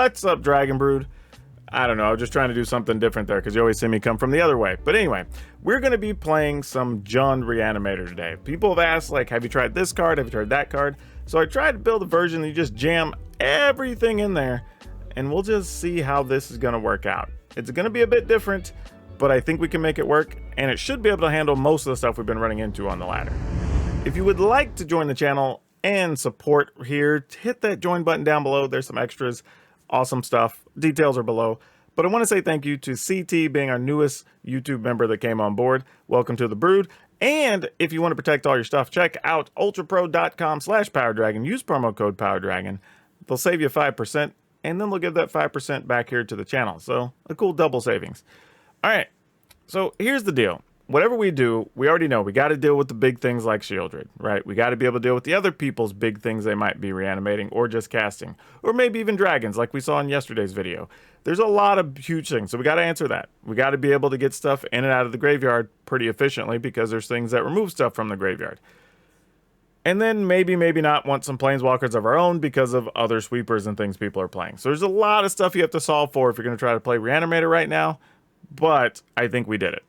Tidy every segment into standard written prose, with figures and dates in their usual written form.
What's up, Dragon Brood? I don't know, I'm just trying to do something different there because you always see me come from the other way. But anyway, we're going to be playing some Jund Reanimator today. People have asked, like, have you tried this card? Have you tried that card? So I tried to build a version that you just jam everything in there, and we'll just see how this is going to work out. It's going to be a bit different, but I think we can make it work, and it should be able to handle most of the stuff we've been running into on the ladder. If you would like to join the channel and support here, hit that join button down below. There's some extras, awesome stuff. Details are below. But I want to say thank you to CT being our newest YouTube member that came on board. Welcome to the Brood. And if you want to protect all your stuff, check out ultrapro.com/PowrDragn. Use promo code PowrDragn. They'll save you 5%, and then they'll give that 5% back here to the channel. So a cool double savings. All right, so here's the deal. Whatever we do, we already know we got to deal with the big things like Shieldred, right? We got to be able to deal with the other people's big things they might be reanimating or just casting, or maybe even dragons like we saw in yesterday's video. There's a lot of huge things, so we got to answer that. We got to be able to get stuff in and out of the graveyard pretty efficiently because there's things that remove stuff from the graveyard. And then maybe not want some planeswalkers of our own because of other sweepers and things people are playing. So there's a lot of stuff you have to solve for if you're going to try to play Reanimator right now, but I think we did it.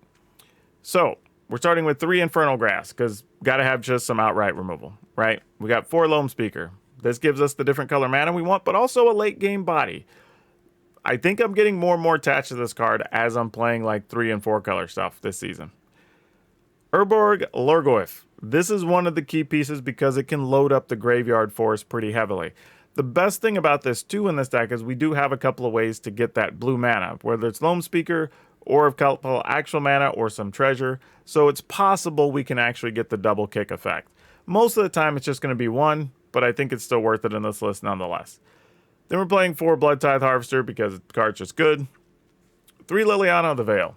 So, we're starting with 3 Infernal Grass, because got to have just some outright removal, right? We got 4 Loam Speaker. This gives us the different color mana we want, but also a late game body. I think I'm getting more and more attached to this card as I'm playing like 3 and 4 color stuff this season. Urborg Lurgoyf. This is one of the key pieces because it can load up the graveyard for us pretty heavily. The best thing about this too in this deck is we do have a couple of ways to get that blue mana, whether it's Loam Speaker or a couple actual mana or some treasure. So it's possible we can actually get the double kick effect. Most of the time it's just going to be 1, but I think it's still worth it in this list nonetheless. Then we're playing 4 Blood Tithe Harvester because the card's just good. 3 Liliana of the Veil.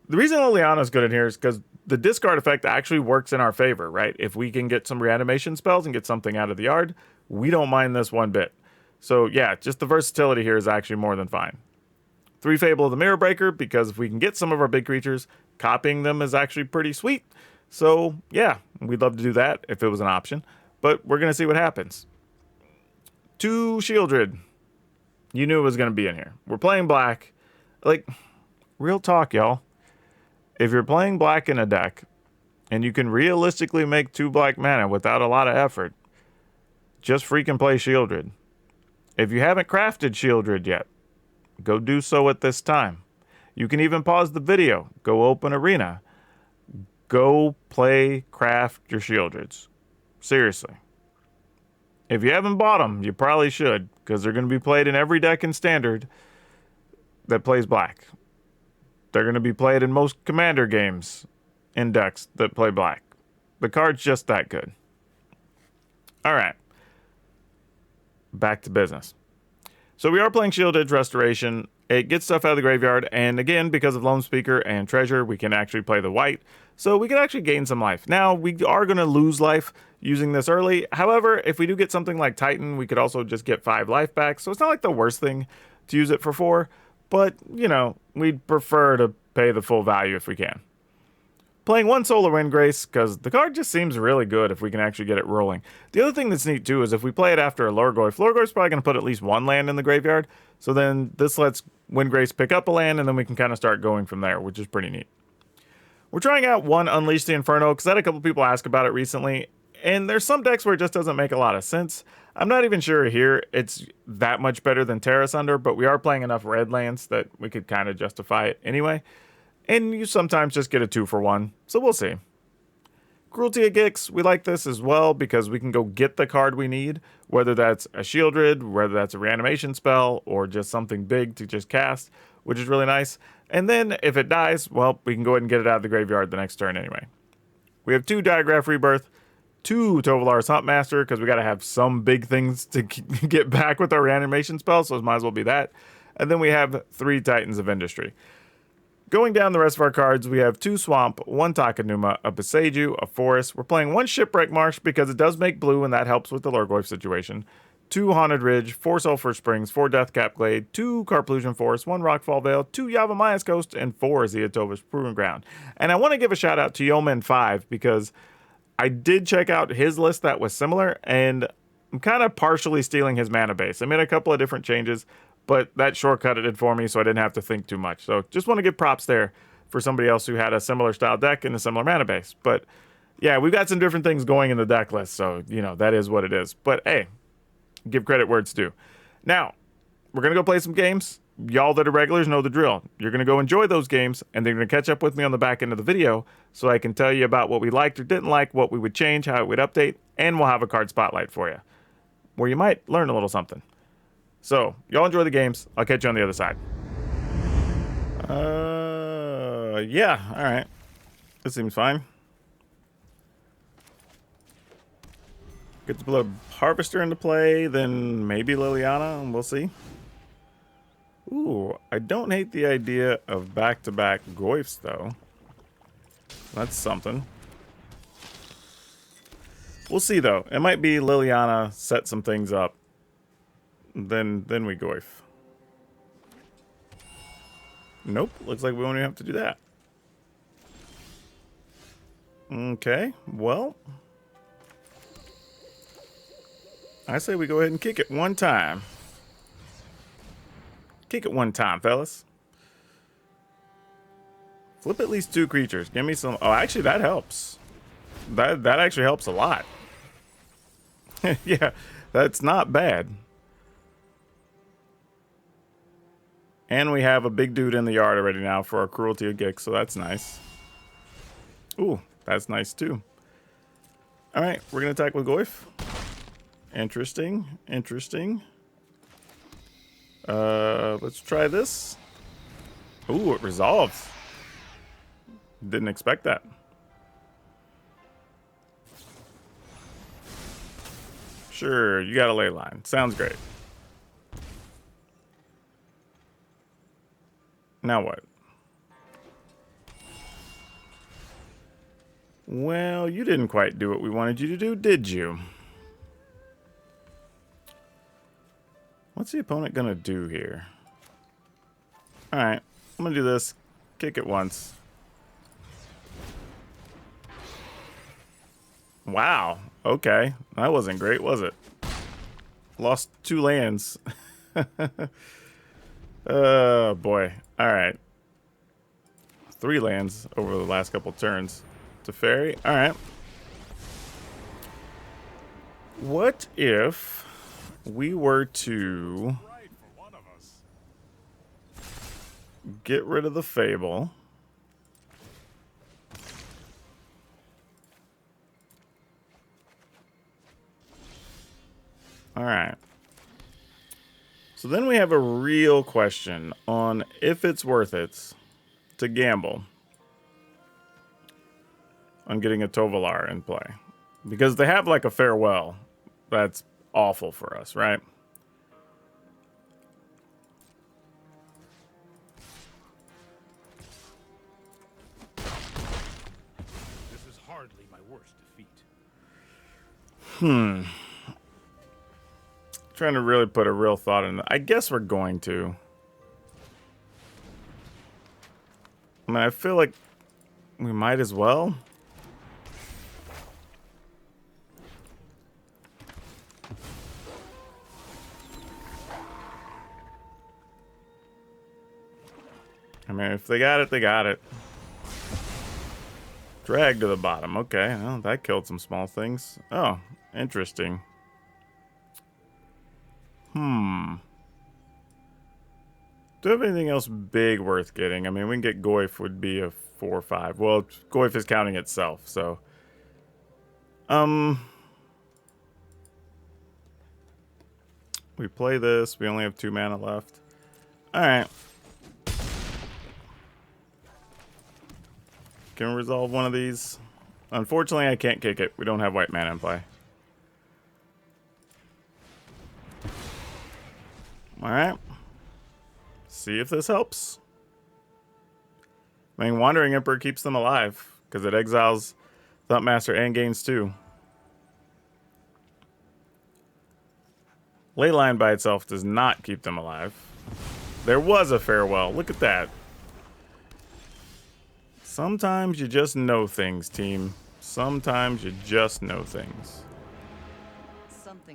The reason Liliana is good in here is because the discard effect actually works in our favor, right? If we can get some reanimation spells and get something out of the yard, we don't mind this one bit. So yeah, just the versatility here is actually more than fine. 3 Fable of the Mirror Breaker, because if we can get some of our big creatures, copying them is actually pretty sweet. So yeah, we'd love to do that if it was an option, but we're going to see what happens. 2 Shieldred. You knew it was going to be in here. We're playing black. Like, real talk, y'all. If you're playing black in a deck, and you can realistically make 2 black mana without a lot of effort, just freaking play Shieldred. If you haven't crafted Shieldred yet, go do so at this time. You can even pause the video. Go open Arena. Go play, craft your Shieldreds. Seriously. If you haven't bought them, you probably should, because they're going to be played in every deck in Standard that plays black. They're going to be played in most Commander games in decks that play black. The card's just that good. Alright. Back to business. So we are playing Shielded Restoration. It gets stuff out of the graveyard, and again, because of Loam Speaker and Treasure, we can actually play the white, so we can actually gain some life. Now, we are going to lose life using this early. However, if we do get something like Titan, we could also just get 5 life back, so it's not like the worst thing to use it for 4, but, you know, we'd prefer to pay the full value if we can. Playing 1 Solar Windgrace, because the card just seems really good if we can actually get it rolling. The other thing that's neat, too, is if we play it after a Lurgoyf, Lurgoyf's probably going to put at least 1 land in the graveyard, so then this lets Windgrace pick up a land, and then we can kind of start going from there, which is pretty neat. We're trying out 1 Unleash the Inferno, because I had a couple people ask about it recently, and there's some decks where it just doesn't make a lot of sense. I'm not even sure here it's that much better than Terra Sunder, but we are playing enough red lands that we could kind of justify it anyway. And you sometimes just get a 2 for 1, so we'll see. Cruelty of Gix, we like this as well because we can go get the card we need, whether that's a Shieldred, whether that's a reanimation spell, or just something big to just cast, which is really nice. And then if it dies, well, we can go ahead and get it out of the graveyard the next turn anyway. We have 2 Diagraph Rebirth, 2 Tovolar's Huntmaster, because we got to have some big things to get back with our reanimation spell, so it might as well be that. And then we have 3 Titans of Industry. Going down the rest of our cards, we have 2 Swamp, 1 Takenuma, a Boseiju, a Forest. We're playing 1 Shipwreck Marsh because it does make blue and that helps with the Lurgoyf situation. 2 Haunted Ridge, 4 Sulphur Springs, 4 Deathcap Glade, 2 Carplusion Forest, 1 Rockfall Vale, 2 Yavimaya Coast, and 4 Zeatova's Proving Ground. And I want to give a shout out to Yeoman5 because I did check out his list that was similar, and I'm kind of partially stealing his mana base. I made a couple of different changes, but that shortcutted it for me, so I didn't have to think too much. So just want to give props there for somebody else who had a similar style deck and a similar mana base. But yeah, we've got some different things going in the deck list, so you know that is what it is. But hey, give credit where it's due. Now, we're gonna go play some games. Y'all that are regulars know the drill. You're gonna go enjoy those games, and then you're gonna catch up with me on the back end of the video so I can tell you about what we liked or didn't like, what we would change, how it would update, and we'll have a card spotlight for you, where you might learn a little something. So, y'all enjoy the games. I'll catch you on the other side. Yeah, alright. This seems fine. Get the Blood Harvester into play, then maybe Liliana, and we'll see. Ooh, I don't hate the idea of back-to-back Goyfs, though. That's something. We'll see, though. It might be Liliana set some things up. Then we Goyf. Nope, looks like we won't even have to do that. Okay, well, I say we go ahead and kick it one time. Kick it one time, fellas. Flip at least 2 creatures. Give me some. Oh, actually, that helps. That actually helps a lot. Yeah, that's not bad. And we have a big dude in the yard already now for our Cruelty of Gix, so that's nice. Ooh, that's nice too. All right, we're gonna attack with Goyf. Interesting, interesting. Let's try this. Ooh, it resolves. Didn't expect that. Sure, you got a ley line. Sounds great. Now what? Well, you didn't quite do what we wanted you to do, did you? What's the opponent gonna do here? Alright, I'm gonna do this. Kick it once. Wow, okay. That wasn't great, was it? Lost 2 lands. Oh, boy. Alright. 3 lands over the last couple turns. Teferi, alright. What if we were to get rid of the Fable? Alright. So then we have a real question on if it's worth it to gamble on getting a Tovolar in play. Because they have like a farewell. That's awful for us, right? This is hardly my worst defeat. Trying to really put a real thought in it. I guess we're going to. I mean, I feel like we might as well. I mean, if they got it, they got it. Drag to the bottom. Okay, well, that killed some small things. Oh, interesting. Do we have anything else big worth getting? I mean, we can get Goyf would be a 4 or 5. Well, Goyf is counting itself, so. We play this. We only have 2 mana left. Alright. Can we resolve one of these? Unfortunately, I can't kick it. We don't have white mana in play. Alright. See if this helps. I mean, Wandering Emperor keeps them alive, because it exiles Thumpmaster and gains 2. Leyline by itself does not keep them alive. There was a farewell. Look at that. Sometimes you just know things, team. Sometimes you just know things.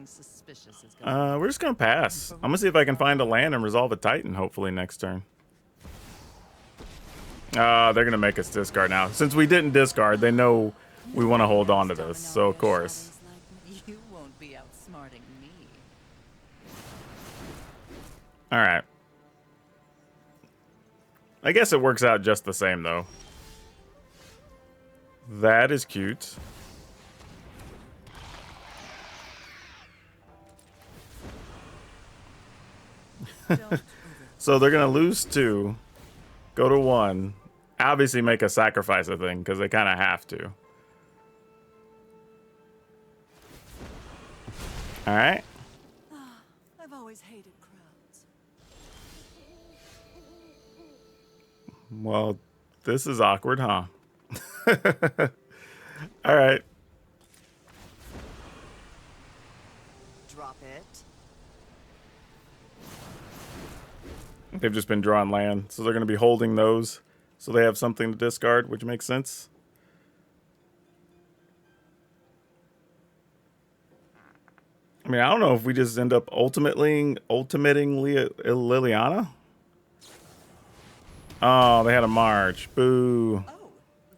Something suspicious is going on. We're just gonna pass. I'm gonna see if I can find a land and resolve a Titan, hopefully next turn. They're gonna make us discard now. Since we didn't discard, they know we want to hold on to this, so of course. You won't be outsmarting me. Alright. I guess it works out just the same, though. That is cute. So they're going to lose 2, go to 1, obviously make a sacrifice a thing, because they kind of have to. Alright. I've always hated crowds. Well, this is awkward, huh? Alright. Drop it. They've just been drawing land, so they're going to be holding those, so they have something to discard, which makes sense. I mean, I don't know if we just end up ultimating Liliana. Oh, they had a March. Boo.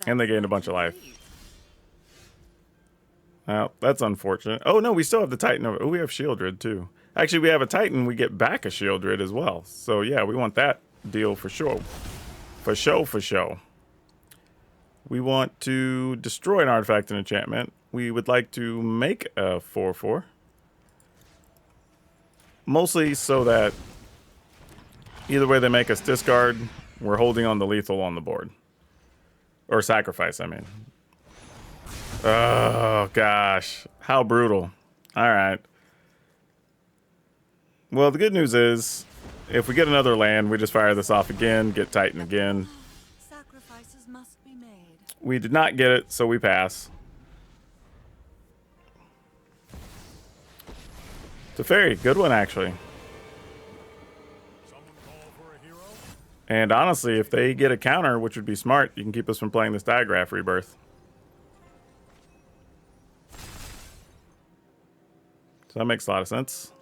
And they gained a bunch of life. Well, that's unfortunate. Oh, no, we still have the Titan over. Oh, we have Shieldred, too. Actually, we have a Titan. We get back a Shieldred as well. So, yeah, we want that deal for sure. For sure. We want to destroy an artifact and enchantment. We would like to make a 4/4. Mostly so that either way they make us discard, we're holding on the lethal on the board. Or sacrifice, I mean. Oh, gosh. How brutal. All right. Well, the good news is, if we get another land, we just fire this off again, get Titan again. Sacrifices must be made. We did not get it, so we pass. Teferi, good one, actually. And honestly, if they get a counter, which would be smart, you can keep us from playing this Digraph Rebirth. So that makes a lot of sense.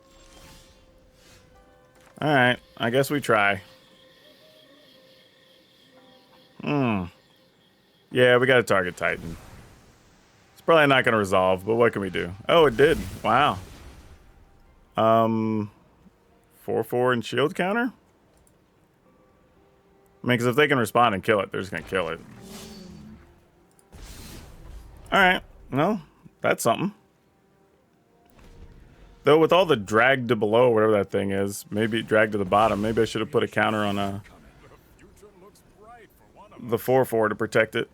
Alright, I guess we try. Yeah, we got to target Titan. It's probably not going to resolve, but what can we do? Oh, it did. Wow. 4/4 and shield counter? I mean, because if they can respond and kill it, they're just going to kill it. Alright, well, that's something. Though with all the drag to below, whatever that thing is, maybe drag to the bottom, maybe I should have put a counter on the 4/4 to protect it.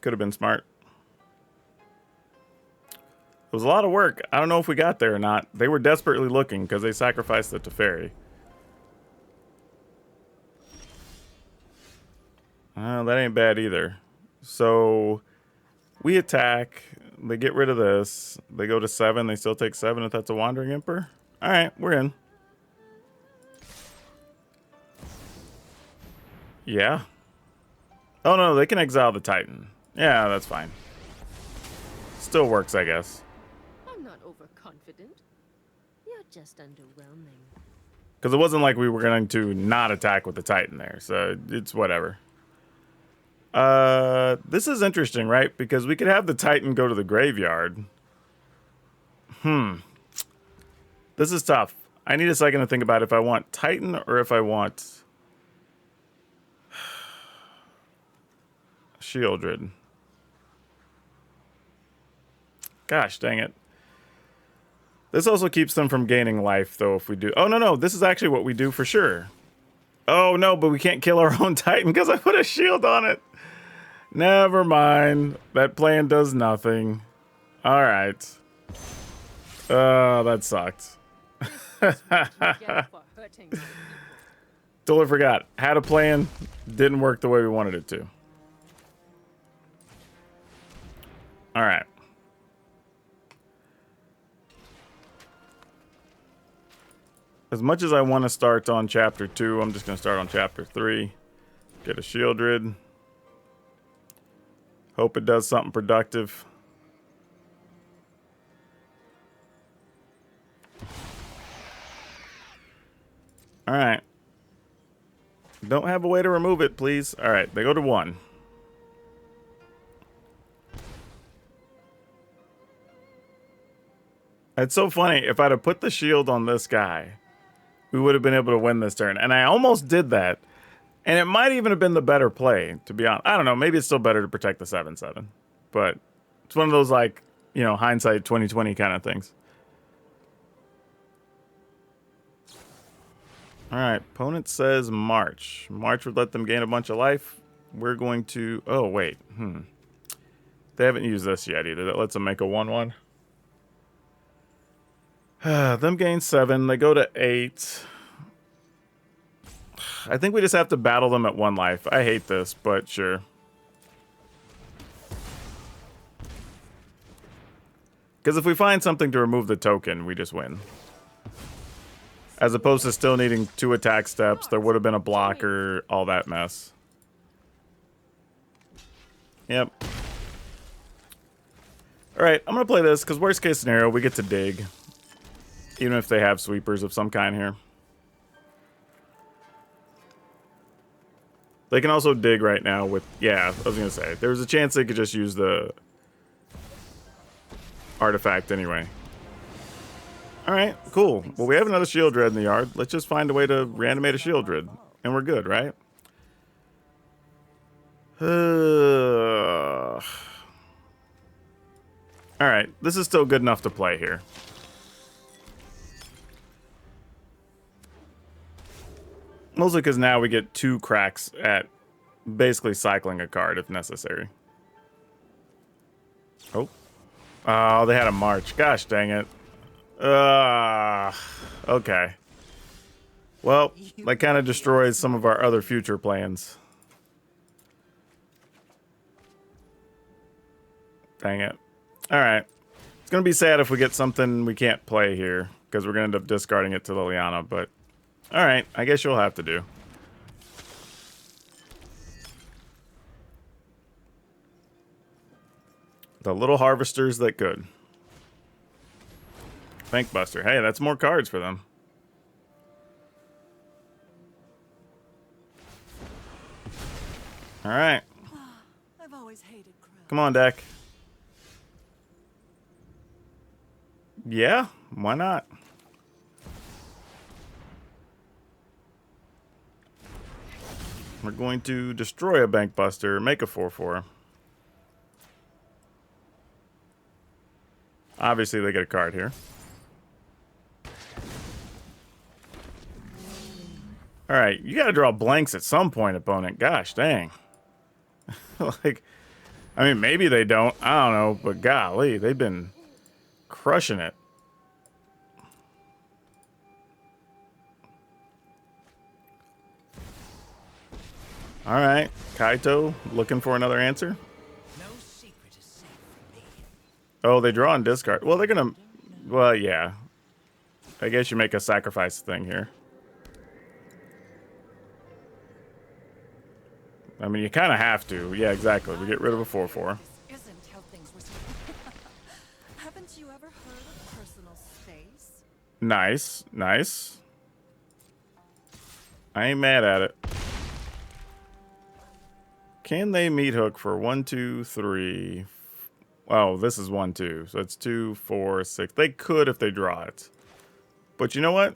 Could have been smart. It was a lot of work. I don't know if we got there or not. They were desperately looking because they sacrificed the Teferi. That ain't bad either. So we attack. They get rid of this. They go to 7. They still take 7 if that's a Wandering Emperor. All right, we're in. Yeah. Oh, no, they can exile the Titan. Yeah, that's fine. Still works, I guess. I'm not overconfident. You're just underwhelming. Because it wasn't like we were going to not attack with the Titan there, so it's whatever. This is interesting, right? Because we could have the Titan go to the graveyard. This is tough. I need a second to think about if I want Titan or if I want Shieldred. Gosh, dang it. This also keeps them from gaining life, though, if we do... Oh, no, this is actually what we do for sure. Oh, no, but we can't kill our own Titan because I put a shield on it. Never mind. That plan does nothing. All right. That sucked. Totally forgot. Had a plan. Didn't work the way we wanted it to. All right. As much as I want to start on chapter 2, I'm just going to start on chapter 3. Get a Shieldred. Hope it does something productive. All right. Don't have a way to remove it, please. All right, they go to 1. It's so funny. If I'd have put the shield on this guy, we would have been able to win this turn. And I almost did that. And it might even have been the better play, to be honest. I don't know. Maybe it's still better to protect the 7/7. But it's one of those, like, you know, hindsight 2020 kind of things. All right. Opponent says March. March would let them gain a bunch of life. We're going to... Oh, wait. They haven't used this yet either. That lets them make a 1/1. Them gain 7. They go to 8. I think we just have to battle them at 1 life. I hate this, but sure. Because if we find something to remove the token, we just win. As opposed to still needing 2 attack steps, there would have been a blocker, all that mess. Yep. Alright, I'm going to play this, because worst case scenario, we get to dig. Even if they have sweepers of some kind here. They can also dig right now with... Yeah, I was going to say. There was a chance they could just use the artifact anyway. Alright, cool. Well, we have another Shield Dread in the yard. Let's just find a way to reanimate a Shield Dread. And we're good, right? Alright, this is still good enough to play here. Mostly because now we get 2 cracks at basically cycling a card if necessary. Oh. Oh, they had a march. Gosh dang it. Okay. Well, that kind of destroys some of our other future plans. Dang it. Alright. It's going to be sad if we get something we can't play here, because we're going to end up discarding it to Liliana, but... Alright, I guess you'll have to do. The little harvesters that could. Bankbuster. Hey, that's more cards for them. Alright. I've always hated crowds. Come on, deck. Yeah, why not? We're going to destroy a Bankbuster, make a 4/4. Obviously, they get a card here. Alright, you gotta draw blanks at some point, opponent. Gosh, dang. Like, I mean, maybe they don't. I don't know, but golly, they've been crushing it. Alright, Kaito looking for another answer. No secret is safe from me. Oh, they draw and discard. Well, they're gonna... Well, yeah. I guess you make a sacrifice thing here. I mean, you kind of have to. Yeah, exactly. We get rid of a 4/4. This isn't how things were. Haven't you ever heard of personal space? Nice, nice. I ain't mad at it. Can they meat hook for 1, 2, 3? Oh, this is 1, 2. So it's 2, 4, 6. They could if they draw it. But you know what?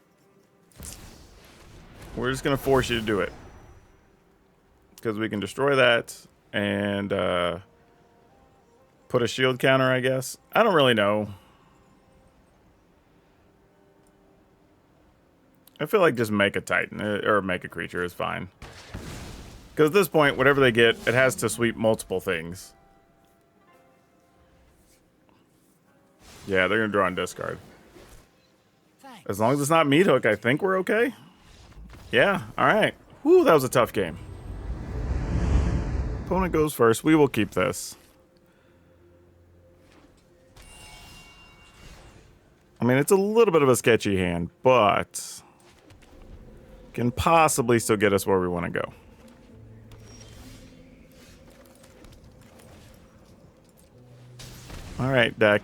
We're just going to force you to do it. Because we can destroy that and put a shield counter, I guess. I don't really know. I feel like just make a Titan or make a creature is fine. Because at this point, whatever they get, it has to sweep multiple things. Yeah, they're going to draw and discard. Thanks. As long as it's not meat hook, I think we're okay. Yeah, all right. Whew, that was a tough game. Opponent goes first. We will keep this. I mean, it's a little bit of a sketchy hand, but can possibly still get us where we want to go. All right, deck.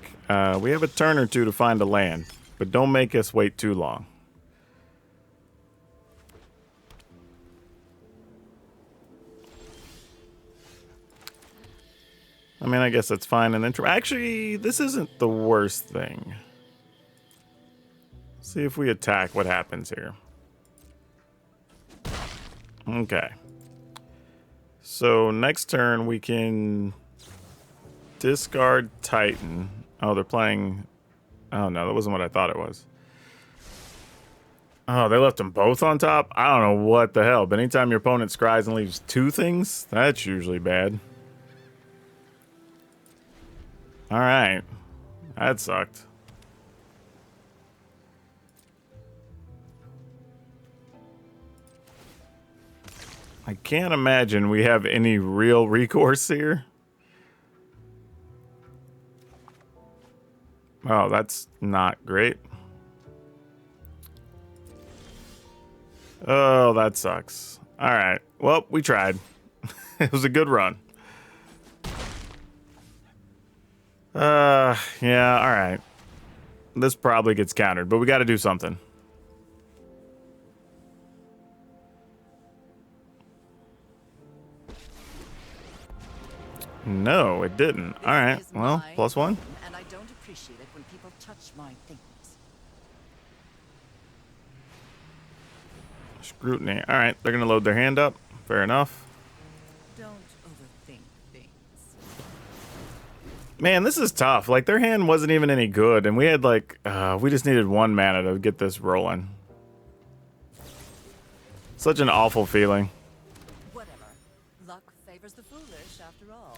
We have a turn or two to find a land, but don't make us wait too long. I mean, I guess that's fine. And then actually, this isn't the worst thing. See if we attack, what happens here. Okay. So next turn we can discard Titan. Oh, they're playing... Oh no, that wasn't what I thought it was. Oh, they left them both on top? I don't know what the hell, but anytime your opponent scries and leaves two things, that's usually bad. Alright. That sucked. I can't imagine we have any real recourse here. Oh, that's not great. Oh, that sucks. Alright. Well, we tried. It was a good run. Yeah, alright. This probably gets countered, but we gotta do something. No, it didn't. Alright, well, +1. And I don't appreciate it when people touch my things. Scrutiny. Alright, they're gonna load their hand up. Fair enough. Don't overthink things. Man, this is tough. Like, their hand wasn't even any good, and we had, like, we just needed 1 mana to get this rolling. Such an awful feeling. Whatever. Luck favors the foolish, after all.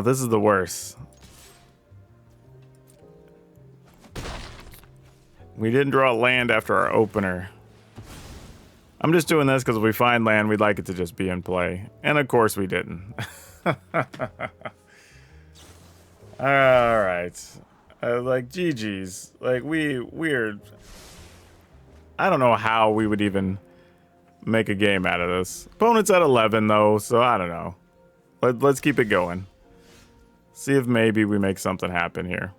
This is the worst. We didn't draw land after our opener. I'm just doing this because if we find land, we'd like it to just be in play. And of course we didn't. Alright. Like, GG's. Like, we're... I don't know how we would even make a game out of this. Opponent's at 11, though, so I don't know. Let's keep it going. See if maybe we make something happen here.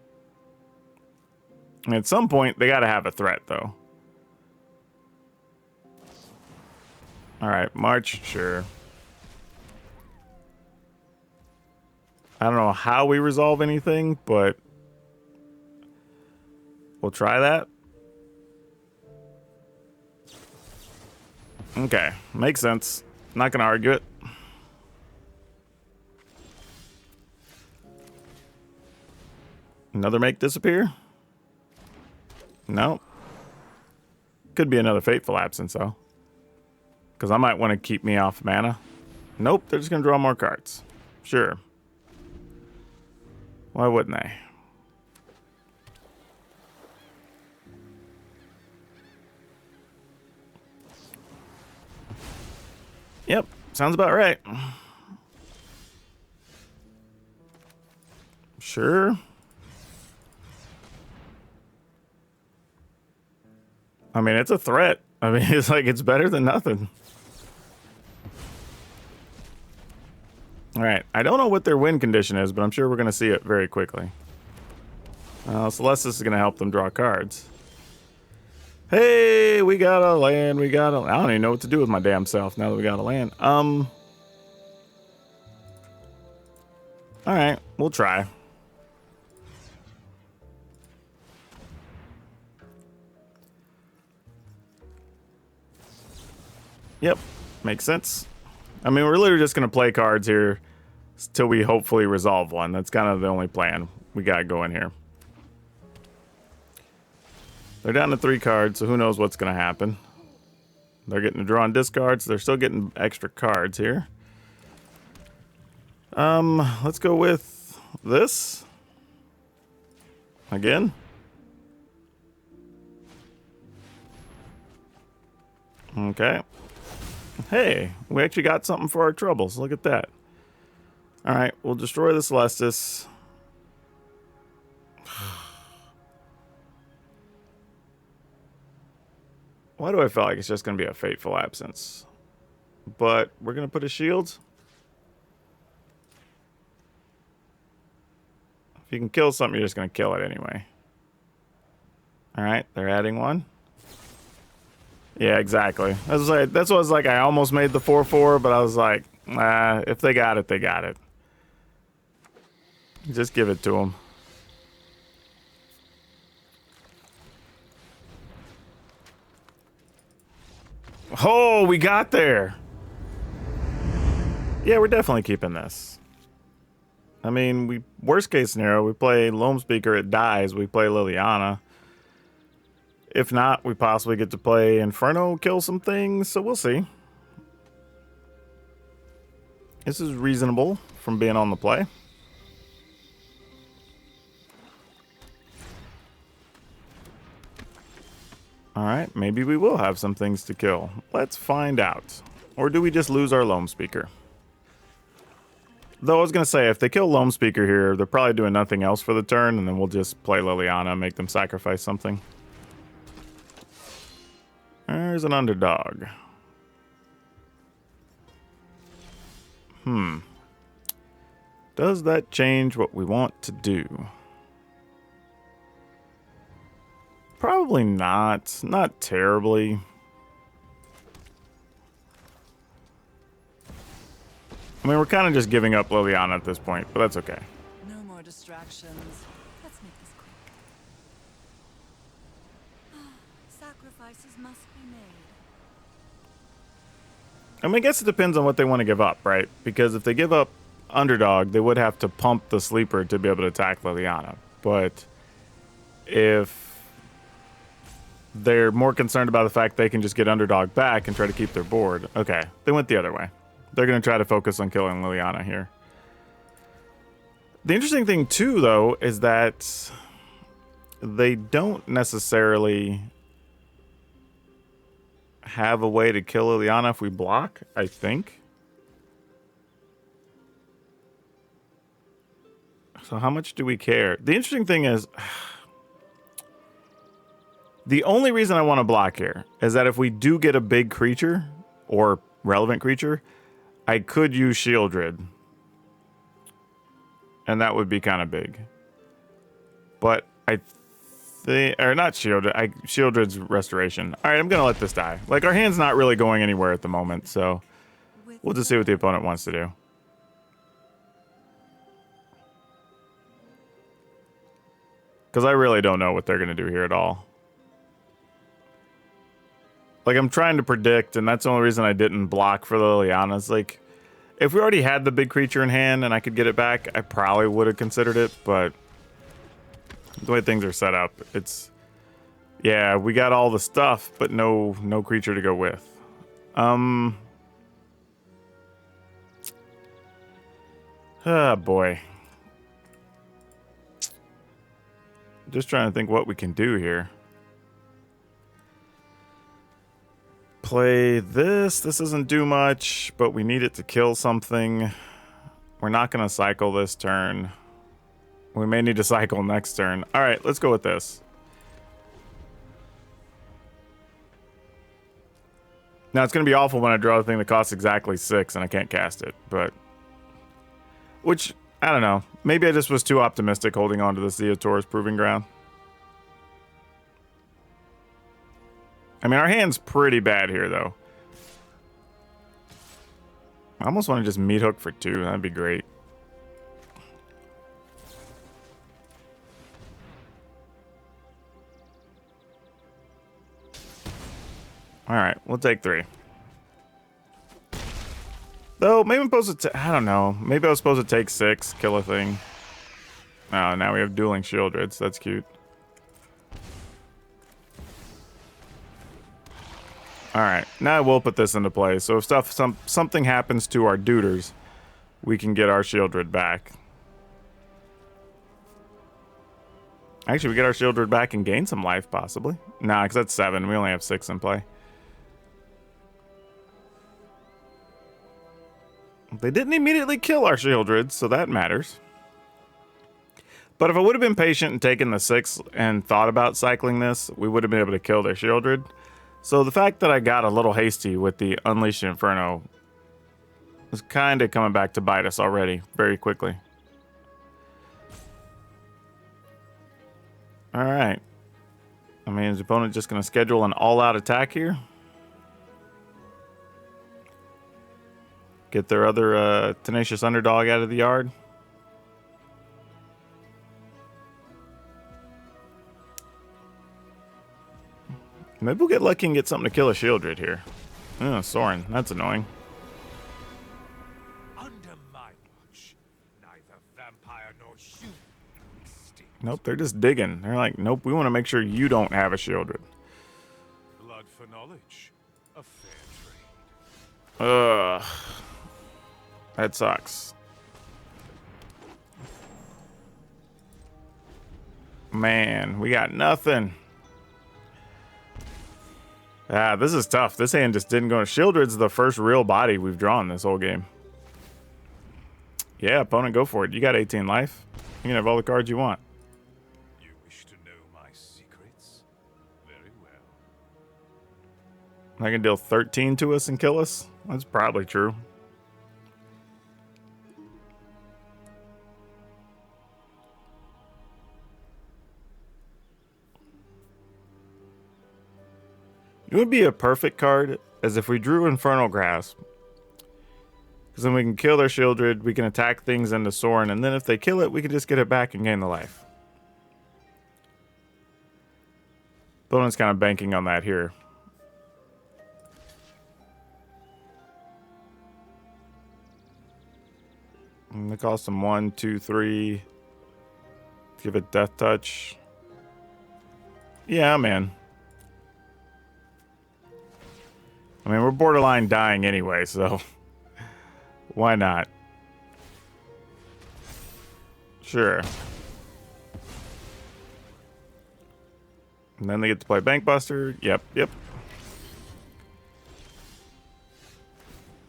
At some point, they gotta have a threat, though. Alright, March, sure. I don't know how we resolve anything, but we'll try that. Okay, makes sense. Not gonna argue it. Another make disappear? No. Could be another Fateful Absence, though. Because I might want to keep me off mana. Nope, they're just going to draw more cards. Sure. Why wouldn't they? Yep, sounds about right. Sure. I mean, it's a threat. I mean, it's like, it's better than nothing. All right. I don't know what their win condition is, but I'm sure we're going to see it very quickly. Celestis is going to help them draw cards. Hey, we got a land. I don't even know what to do with my damn self now that we got a land. All right. We'll try. Yep, makes sense. I mean, we're literally just going to play cards here till we hopefully resolve one. That's kind of the only plan we got going here. They're down to 3 cards, so who knows what's going to happen. They're getting to draw on discards. They're still getting extra cards here. Let's go with this. Again. Okay. Hey, we actually got something for our troubles. Look at that. Alright, we'll destroy the Celestis. Why do I feel like it's just going to be a Fateful Absence? But we're going to put a shield. If you can kill something, you're just going to kill it anyway. Alright, they're adding one. Yeah, exactly. That's what I was like. I almost made the 4/4, but I was like, if they got it, they got it. Just give it to them. Oh, we got there. Yeah, we're definitely keeping this. I mean, worst case scenario, we play Loam Speaker, it dies. We play Liliana. If not, we possibly get to play Inferno, kill some things, so we'll see. This is reasonable from being on the play. Alright, maybe we will have some things to kill. Let's find out. Or do we just lose our Loam Speaker? Though I was going to say, if they kill Loam Speaker here, they're probably doing nothing else for the turn, and then we'll just play Liliana, make them sacrifice something. There's an underdog. Does that change what we want to do? Probably not. Not terribly. I mean, we're kind of just giving up Liliana at this point, but that's okay. No more distractions. Let's make this quick. Sacrifices must be made. I mean, I guess it depends on what they want to give up, right? Because if they give up underdog, they would have to pump the sleeper to be able to attack Liliana. But if they're more concerned about the fact they can just get underdog back and try to keep their board, okay, they went the other way. They're going to try to focus on killing Liliana here. The interesting thing, too, though, is that they don't necessarily have a way to kill Liliana if we block, I think. So how much do we care? The interesting thing is, the only reason I want to block here is that if we do get a big creature or relevant creature, I could use Shieldred. And that would be kind of big. But I think, or not Shieldred, Shieldred's Restoration. All right, I'm going to let this die. Like, our hand's not really going anywhere at the moment, so we'll just see what the opponent wants to do. Because I really don't know what they're going to do here at all. Like, I'm trying to predict, and that's the only reason I didn't block for the Lilianas. Like, if we already had the big creature in hand and I could get it back, I probably would have considered it, but the way things are set up, it's... Yeah, we got all the stuff, but no creature to go with. Oh, boy. Just trying to think what we can do here. Play this. This doesn't do much, but we need it to kill something. We're not going to cycle this turn. We may need to cycle next turn. All right, let's go with this. Now, it's going to be awful when I draw a thing that costs exactly 6 and I can't cast it, but... Which, I don't know. Maybe I just was too optimistic holding on to this Zeotor's Proving Ground. I mean, our hand's pretty bad here, though. I almost want to just meat hook for 2. That'd be great. Alright, we'll take 3. Though, maybe I'm supposed to... I don't know. Maybe I was supposed to take 6, kill a thing. Oh, now we have dueling Shieldreds. That's cute. Alright, now we'll put this into play. So if something happens to our duders, we can get our Shieldred back. Actually, we get our Shieldred back and gain some life, possibly. Nah, because that's 7. We only have 6 in play. They didn't immediately kill our Shieldred, so that matters. But if I would have been patient and taken the 6 and thought about cycling this, we would have been able to kill their Shieldred. So the fact that I got a little hasty with the Unleash Inferno is kind of coming back to bite us already, very quickly. Alright. I mean, is the opponent just going to schedule an all-out attack here? Get their other tenacious underdog out of the yard. Maybe we'll get lucky and get something to kill a Shieldred here. Oh, Soren. That's annoying. Under my watch, neither vampire nor human will extinct. Nope, they're just digging. They're like, nope, we want to make sure you don't have a Shieldred. Blood for knowledge, a fair trade. Ugh. That sucks. Man, we got nothing. Ah, this is tough. This hand just didn't go. Shieldred's the first real body we've drawn this whole game. Yeah, opponent, go for it. You got 18 life. You can have all the cards you want. You wish to know my secrets? Very well. I can deal 13 to us and kill us? That's probably true. It would be a perfect card as if we drew Infernal Grasp. Because then we can kill their Shieldred, we can attack things into Soren, and then if they kill it, we can just get it back and gain the life. Opponent's kind of banking on that here. And it costs them 1, 2, 3. Give it Death Touch. Yeah, man. I mean, we're borderline dying anyway, so why not? Sure. And then they get to play Bankbuster. Yep, yep.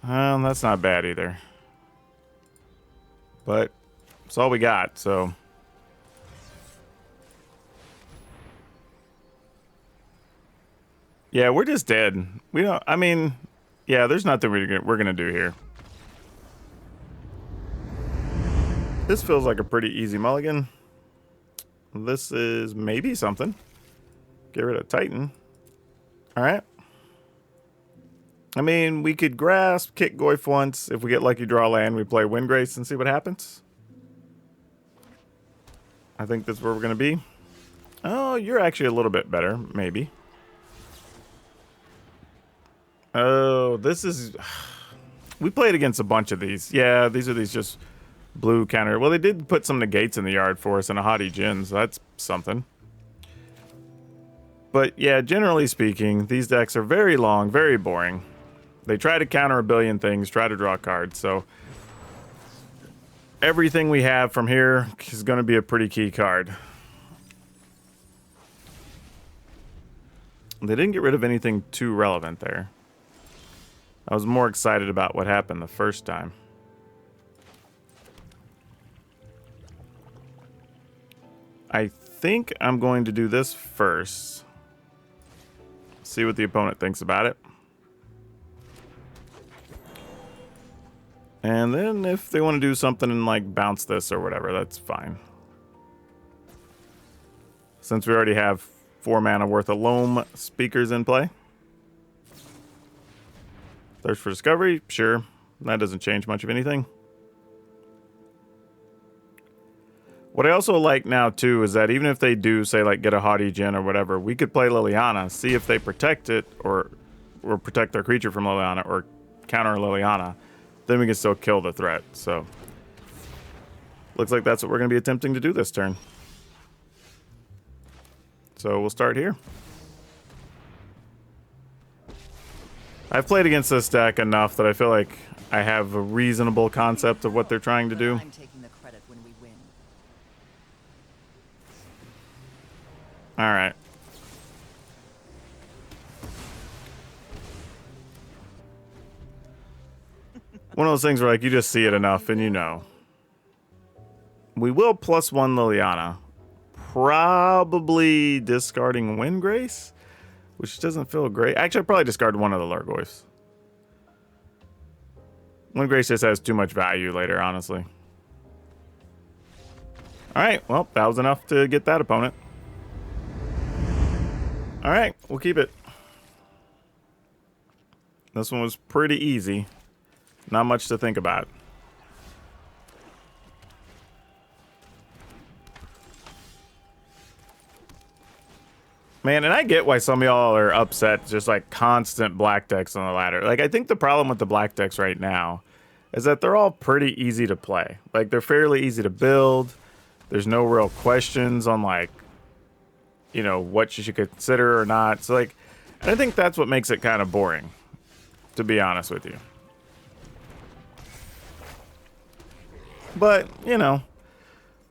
That's not bad either. But it's all we got, so. Yeah, we're just dead. We don't, I mean, yeah, there's nothing we're gonna do here. This feels like a pretty easy mulligan. This is maybe something. Get rid of Titan. Alright. I mean, we could grasp, kick Goyf once. If we get lucky, draw land, we play Windgrace and see what happens. I think that's where we're gonna be. Oh, you're actually a little bit better, maybe. Oh, this is... We played against a bunch of these. Yeah, these are these just blue counter. Well, they did put some negates in the yard for us and a Haughty Jinn, so that's something. But yeah, generally speaking, these decks are very long, very boring. They try to counter a billion things, try to draw cards, so... Everything we have from here is going to be a pretty key card. They didn't get rid of anything too relevant there. I was more excited about what happened the first time. I think I'm going to do this first. See what the opponent thinks about it. And then if they want to do something and like bounce this or whatever, that's fine. Since we already have 4 mana worth of Loam Speakers in play. Thirst for Discovery, sure. That doesn't change much of anything. What I also like now, too, is that even if they do, say, like, get a Haughty Jinn or whatever, we could play Liliana, see if they protect it, or protect their creature from Liliana, or counter Liliana. Then we can still kill the threat, so... Looks like that's what we're going to be attempting to do this turn. So we'll start here. I've played against this deck enough that I feel like I have a reasonable concept of what they're trying to do. I'm taking the credit when we win. All right. One of those things where like you just see it enough and you know. We will +1 Liliana. Probably discarding Windgrace, which doesn't feel great. Actually, I'd probably discard one of the Largoyfs. Windgrace just has too much value later, honestly. Alright, well, that was enough to get that opponent. Alright, we'll keep it. This one was pretty easy. Not much to think about. Man, and I get why some of y'all are upset, just like constant black decks on the ladder. Like, I think the problem with the black decks right now is that they're all pretty easy to play. Like, they're fairly easy to build. There's no real questions on, like, you know, what you should consider or not. So, like, and I think that's what makes it kind of boring, to be honest with you. But, you know,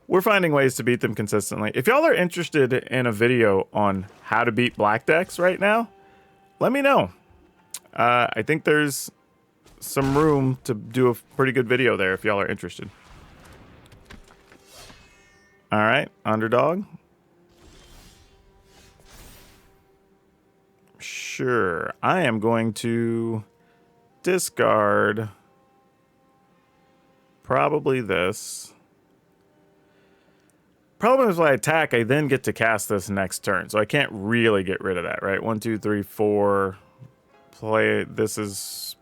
we're finding ways to beat them consistently. If y'all are interested in a video on how to beat black decks right now, let me know. I think there's some room to do a pretty good video there if y'all are interested. All right, underdog. Sure, I am going to discard probably this. Problem is when I attack, I then get to cast this next turn, so I can't really get rid of that, right? 1, 2, 3, 4. Play. This is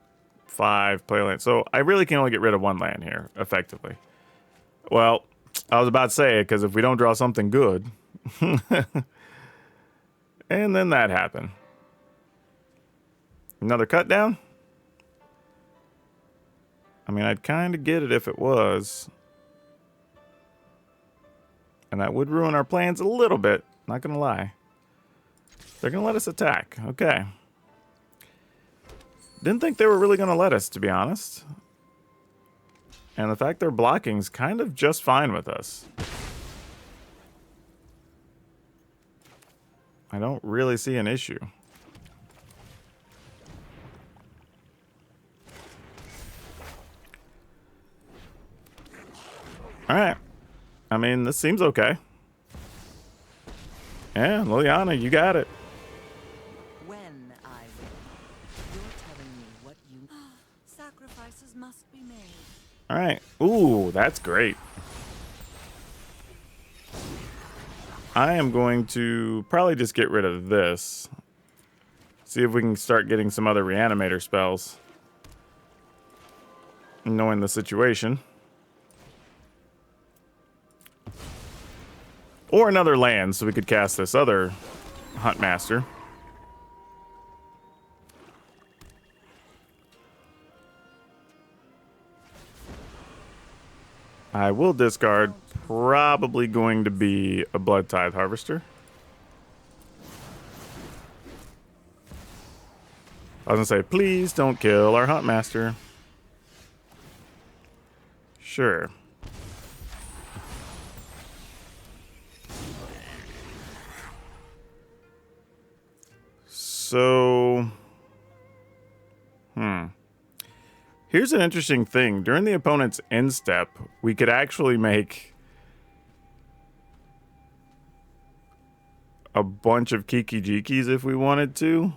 5. Play land. So I really can only get rid of 1 land here, effectively. Well, I was about to say it because if we don't draw something good, and then that happened. Another cut down. I mean, I'd kind of get it if it was. And that would ruin our plans a little bit. Not going to lie. They're going to let us attack. Okay. Didn't think they were really going to let us, to be honest. And the fact they're blocking is kind of just fine with us. I don't really see an issue. All right. I mean, this seems okay. Yeah, Liliana, you got it. When I win, you're telling me what you... Sacrifices must be made. All right. Ooh, that's great. I am going to probably just get rid of this. See if we can start getting some other Reanimator spells. Knowing the situation. Or another land, so we could cast this other Huntmaster. I will discard, probably going to be a Blood Tithe Harvester. I was gonna say, please don't kill our Huntmaster. Sure. So, here's an interesting thing. During the opponent's end step, we could actually make a bunch of Kiki-Jikis if we wanted to.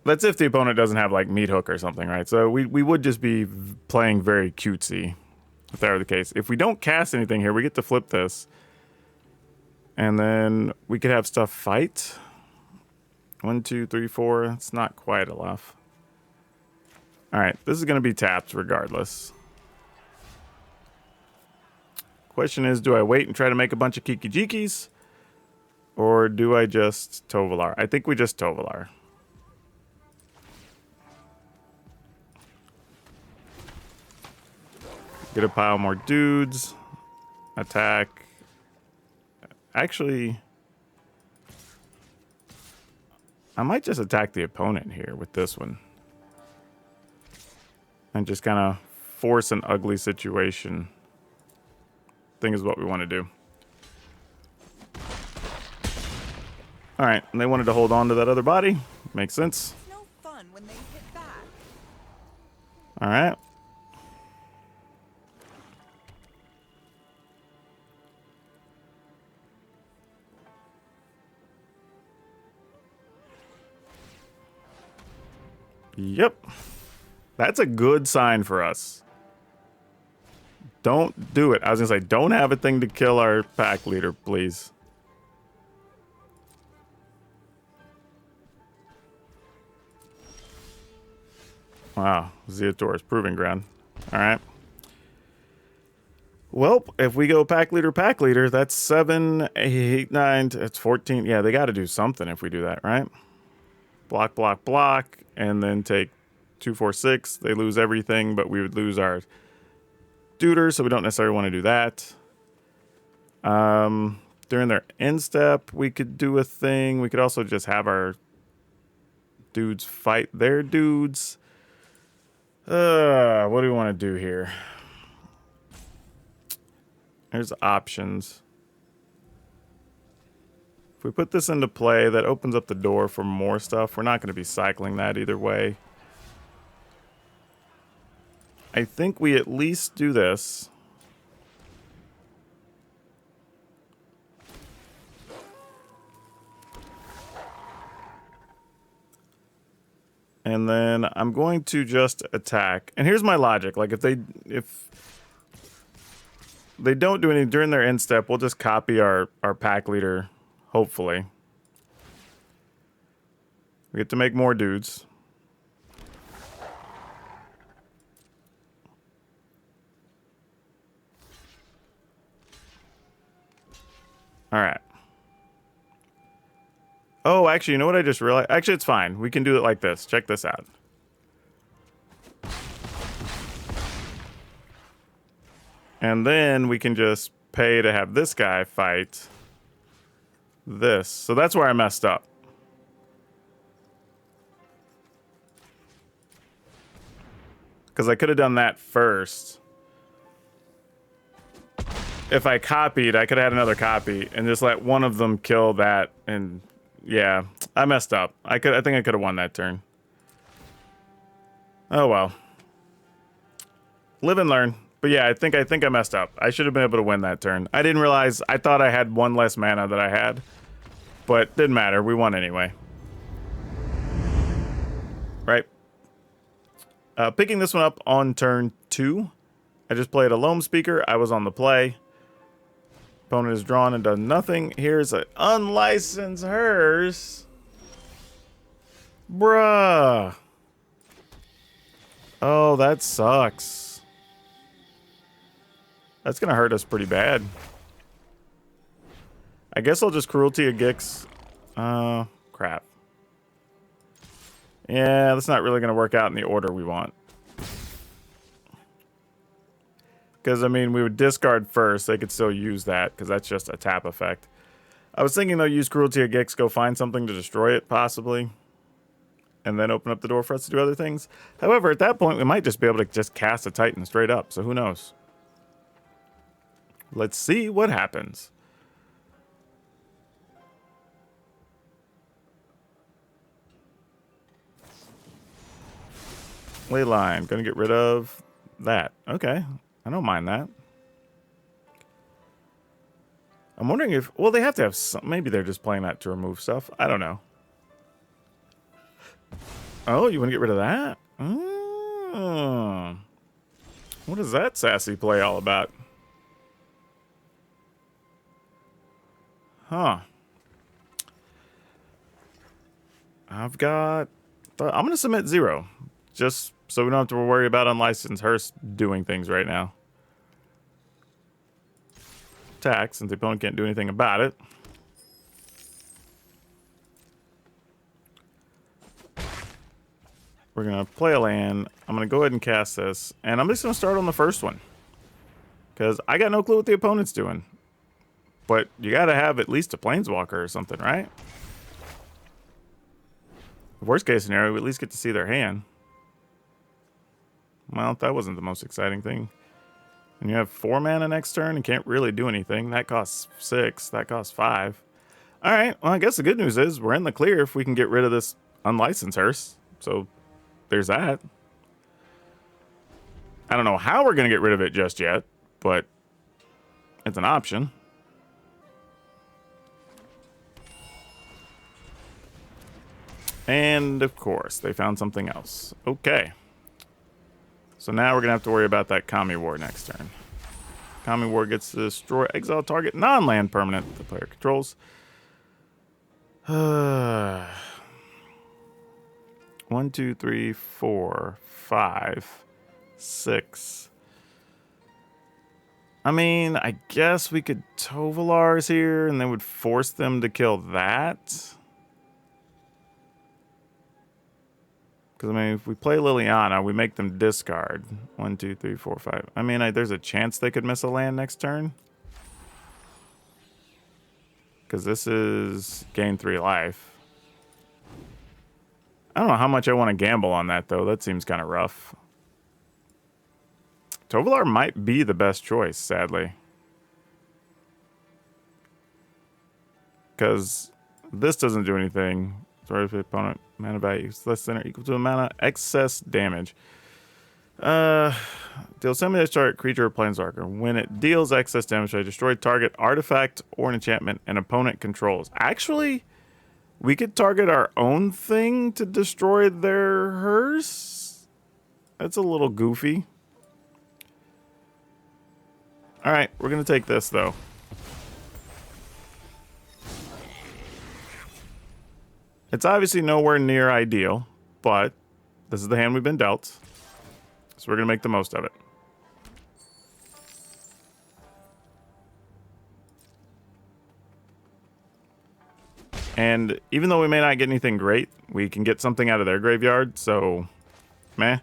That's if the opponent doesn't have, like, Meat Hook or something, right? So we would just be playing very cutesy, if that were the case. If we don't cast anything here, we get to flip this. And then we could have stuff fight. 1, 2, 3, 4. It's not quite enough. All right, this is going to be tapped regardless. Question is, do I wait and try to make a bunch of Kiki-Jikis? Or do I just Tovolar? I think we just Tovolar. Get a pile more dudes. Attack. Actually, I might just attack the opponent here with this one. And just kind of force an ugly situation. I think is what we want to do. Alright, and they wanted to hold on to that other body. Makes sense. It's no fun when they hit back. Alright. Yep. That's a good sign for us. Don't do it. I was going to say, don't have a thing to kill our pack leader, please. Wow, Zeotor's proving ground. All right. Well, if we go pack leader, that's 7, 8, 9, it's 14. Yeah, they got to do something if we do that, right? Block, block, block, and then take 2, 4, 6. They lose everything, but we would lose our Duder, so we don't necessarily want to do that. During their end step, we could do a thing. We could also just have our dudes fight their dudes. What do we want to do here? There's options. If we put this into play, that opens up the door for more stuff. We're not going to be cycling that either way. I think we at least do this. And then I'm going to just attack. And here's my logic. Like if they don't do anything during their end step, we'll just copy our pack leader, hopefully. We get to make more dudes. All right. Oh, actually, you know what I just realized? Actually, it's fine. We can do it like this. Check this out. And then we can just pay to have this guy fight this. So that's where I messed up. Because I could have done that first. If I copied, I could have had another copy and just let one of them kill that. And yeah, I messed up. I think I could have won that turn. Oh well. Live and learn. But yeah, I think I messed up. I should have been able to win that turn. I didn't realize. I thought I had one less mana that I had, but didn't matter. We won anyway. Right. Picking this one up on turn 2. I just played a Loam Speaker. I was on the play. Opponent is drawn and done nothing. Here's an unlicensed hearse. Bruh. Oh, that sucks. That's going to hurt us pretty bad. I guess I'll just Cruelty a Gix. Crap. Yeah, that's not really going to work out in the order we want. Because, I mean, we would discard first. They could still use that, because that's just a tap effect. I was thinking, though, use Cruelty a Gix, go find something to destroy it, possibly. And then open up the door for us to do other things. However, at that point, we might just be able to just cast a Titan straight up, so who knows? Let's see what happens. Ley line. Gonna get rid of that. Okay. I don't mind that. I'm wondering if... Well, they have to have some... Maybe they're just playing that to remove stuff. I don't know. Oh, you want to get rid of that? Oh. What is that sassy play all about? Huh. I've got... I'm going to submit 0. Just so we don't have to worry about unlicensed hearse doing things right now. Attack, since the opponent can't do anything about it. We're going to play a land. I'm going to go ahead and cast this. And I'm just going to start on the first one. Because I got no clue what the opponent's doing. But you got to have at least a Planeswalker or something, right? Worst case scenario, we at least get to see their hand. Well, that wasn't the most exciting thing. And you have 4 mana next turn and can't really do anything. That costs 6. That costs 5. All right. Well, I guess the good news is we're in the clear if we can get rid of this unlicensed hearse. So there's that. I don't know how we're going to get rid of it just yet, but it's an option. And, of course, they found something else. Okay. So now we're going to have to worry about that Kami War next turn. Kami War gets to destroy exile target non-land permanent the player controls. 1, 2, 3, 4, 5, 6. I mean, I guess we could Tovalars here and then would force them to kill that. Because, I mean, if we play Liliana, we make them discard. 1, 2, 3, 4, 5. I mean, there's a chance they could miss a land next turn. Because this is gain 3 life. I don't know how much I want to gamble on that, though. That seems kind of rough. Tovalar might be the best choice, sadly. Because this doesn't do anything. Sorry if the opponent mana value is less than or equal to the mana excess damage. Deals semi target creature or planeswalker. When it deals excess damage, I destroy target artifact or an enchantment an opponent controls. Actually, we could target our own thing to destroy their hearse. That's a little goofy. All right, we're gonna take this though. It's obviously nowhere near ideal, but this is the hand we've been dealt. So we're going to make the most of it. And even though we may not get anything great, we can get something out of their graveyard, so meh.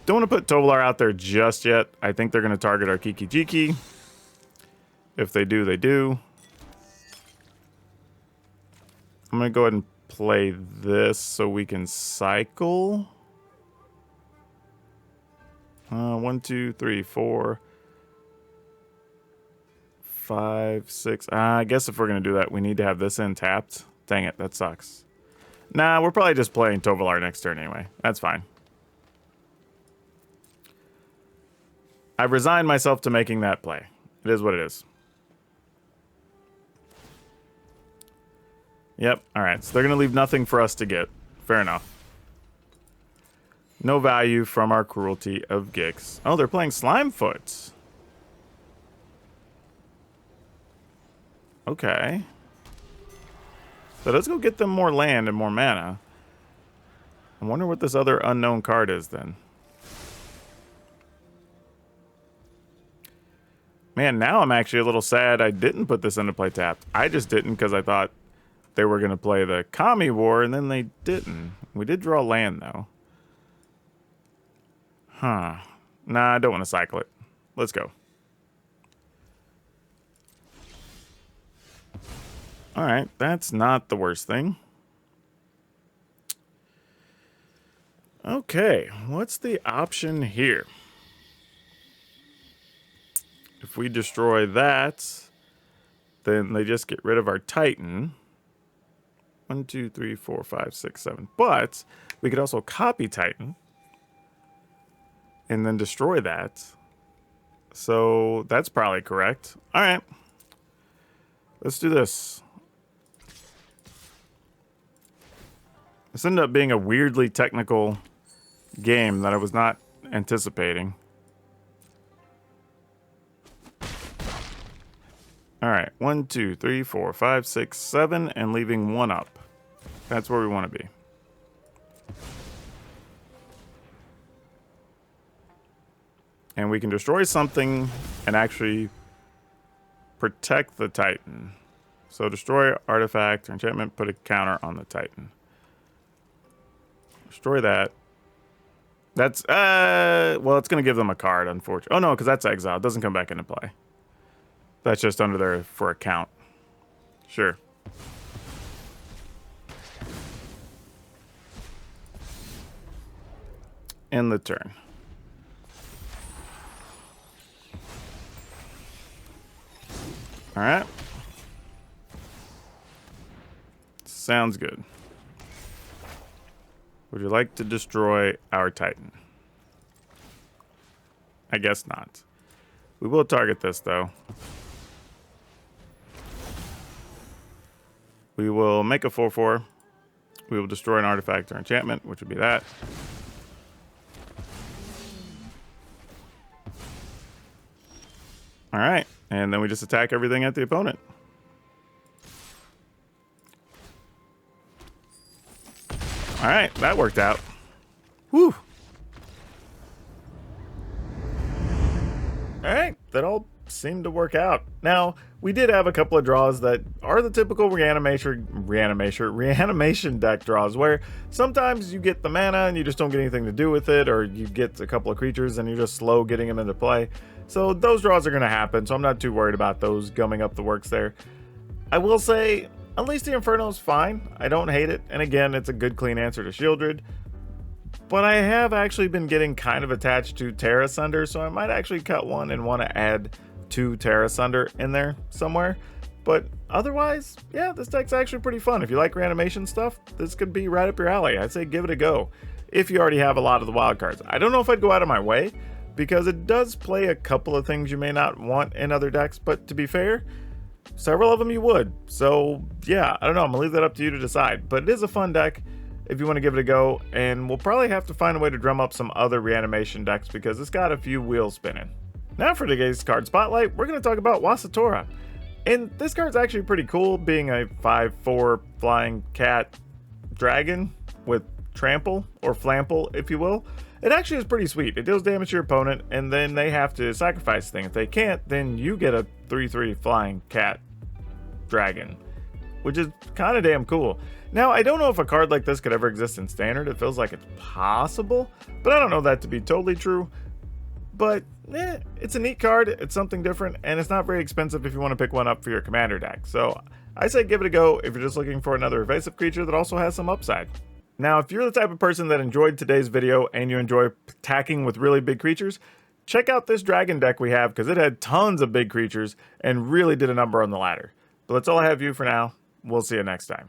Don't want to put Tovalar out there just yet. I think they're going to target our Kiki Jiki. If they do, they do. I'm going to go ahead and play this so we can cycle. 1, 2, 3, 4, 5, 6. I guess if we're going to do that, we need to have this in tapped. Dang it, that sucks. Nah, we're probably just playing Tovalar next turn anyway. That's fine. I've resigned myself to making that play. It is what it is. Yep, alright, so they're going to leave nothing for us to get. Fair enough. No value from our cruelty of Gix. Oh, they're playing Slimefoot. Okay. So let's go get them more land and more mana. I wonder what this other unknown card is then. Man, now I'm actually a little sad I didn't put this into play tapped. I just didn't because I thought they were going to play the Kami War, and then they didn't. We did draw land, though. Huh. Nah, I don't want to cycle it. Let's go. Alright, that's not the worst thing. Okay, what's the option here? If we destroy that, then they just get rid of our Titan. 1, 2, 3, 4, 5, 6, 7. But we could also copy Titan and then destroy that. So that's probably correct. All right. Let's do this. This ended up being a weirdly technical game that I was not anticipating. All right. 1, 2, 3, 4, 5, 6, 7, and leaving 1 up. That's where we want to be. And we can destroy something and actually protect the Titan. So destroy artifact or enchantment, put a counter on the Titan. Destroy that. That's, well, it's going to give them a card, unfortunately. Oh, no, because that's exile. It doesn't come back into play. That's just under there for a count. Sure. End the turn. All right. Sounds good. Would you like to destroy our Titan? I guess not. We will target this, though. We will make a 4/4. We will destroy an artifact or enchantment, which would be that. All right. And then we just attack everything at the opponent. All right. That worked out. Whew. Alright, that all seemed to work out. Now, we did have a couple of draws that are the typical reanimation deck draws, where sometimes you get the mana and you just don't get anything to do with it, or you get a couple of creatures and you're just slow getting them into play. So those draws are going to happen, so I'm not too worried about those gumming up the works there. I will say, at least the Inferno's fine. I don't hate it, and again, it's a good clean answer to Shieldred. But I have actually been getting kind of attached to Terra Sunder, so I might actually cut one and want to add 2 Terra Sunder in there somewhere. But otherwise, yeah, this deck's actually pretty fun. If you like reanimation stuff, this could be right up your alley. I'd say give it a go, if you already have a lot of the wild cards. I don't know if I'd go out of my way, because it does play a couple of things you may not want in other decks, but to be fair, several of them you would. So yeah, I don't know, I'm gonna leave that up to you to decide. But it is a fun deck if you want to give it a go, and we'll probably have to find a way to drum up some other reanimation decks because it's got a few wheels spinning. Now for today's card spotlight, we're going to talk about Wasatora. And this card's actually pretty cool, being a 5/4 flying cat dragon with trample, or flample if you will. It actually is pretty sweet. It deals damage to your opponent, and then they have to sacrifice things. If they can't, then you get a 3/3 flying cat dragon, which is kind of damn cool. Now, I don't know if a card like this could ever exist in Standard. It feels like it's possible, but I don't know that to be totally true. But, it's a neat card, it's something different, and it's not very expensive if you want to pick one up for your commander deck. So, I say give it a go if you're just looking for another evasive creature that also has some upside. Now, if you're the type of person that enjoyed today's video and you enjoy attacking with really big creatures, check out this dragon deck we have, because it had tons of big creatures and really did a number on the ladder. But that's all I have for you for now. We'll see you next time.